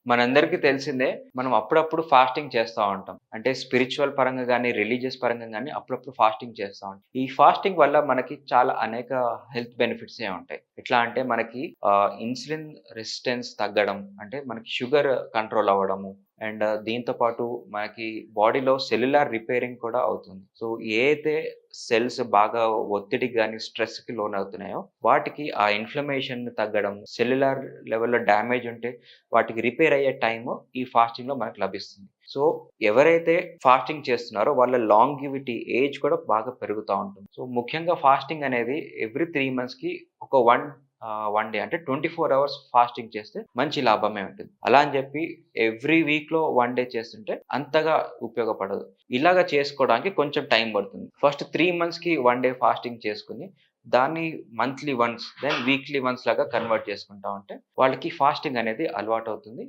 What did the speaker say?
మనందరికీ తెలిసిందే. మనం అప్పుడప్పుడు ఫాస్టింగ్ చేస్తా ఉంటాం. అంటే స్పిరిచ్యువల్ పరంగా గాని, రిలీజియస్ పరంగా గాని అప్పుడప్పుడు ఫాస్టింగ్ చేస్తా ఉంటాం. ఈ ఫాస్టింగ్ వల్ల మనకి చాలా అనేక హెల్త్ బెనిఫిట్సే ఉంటాయి. ఎట్లా అంటే మనకి ఇన్సులిన్ రెసిస్టెన్స్ తగ్గడం, అంటే మనకి షుగర్ కంట్రోల్ అవ్వడము. అండ్ దీంతో పాటు మనకి బాడీలో సెల్యులార్ రిపేరింగ్ కూడా అవుతుంది. సో, ఏ అయితే సెల్స్ బాగా ఒత్తిడికి గాని, స్ట్రెస్‌కి లోనవుతున్నాయో వాటికి ఆ ఇన్‌ఫ్లమేషన్ తగ్గడం, సెల్యులార్ లెవెల్‌లో డ్యామేజ్ ఉంటే వాటికి రిపేర్ అయ్యే టైము ఈ ఫాస్టింగ్‌లో మనకు లభిస్తుంది. సో, ఎవరైతే ఫాస్టింగ్ చేస్తున్నారో వాళ్ళ లాంగివిటీ ఏజ్ కూడా బాగా పెరుగుతా ఉంటుంది. సో, ముఖ్యంగా ఫాస్టింగ్ అనేది ఎవ్రీ 3 మంత్స్‌కి ఒక 1 డే అంటే 24 అవర్స్ ఫాస్టింగ్ చేస్తే మంచి లాభమే ఉంటుంది. అలా అని చెప్పి ఎవ్రీ వీక్‌లో 1 డే చేస్తుంటే అంతగా ఉపయోగపడదు. ఇలాగ చేసుకోవడానికి కొంచెం టైం పడుతుంది. ఫస్ట్ 3 మంత్స్‌కి 1 డే ఫాస్టింగ్ చేసుకొని, దాన్ని monthly once, then weekly once లాగా కన్వర్ట్ చేసుకుంటా ఉంటే వాళ్ళకి ఫాస్టింగ్ అనేది అలవాటవుతుంది.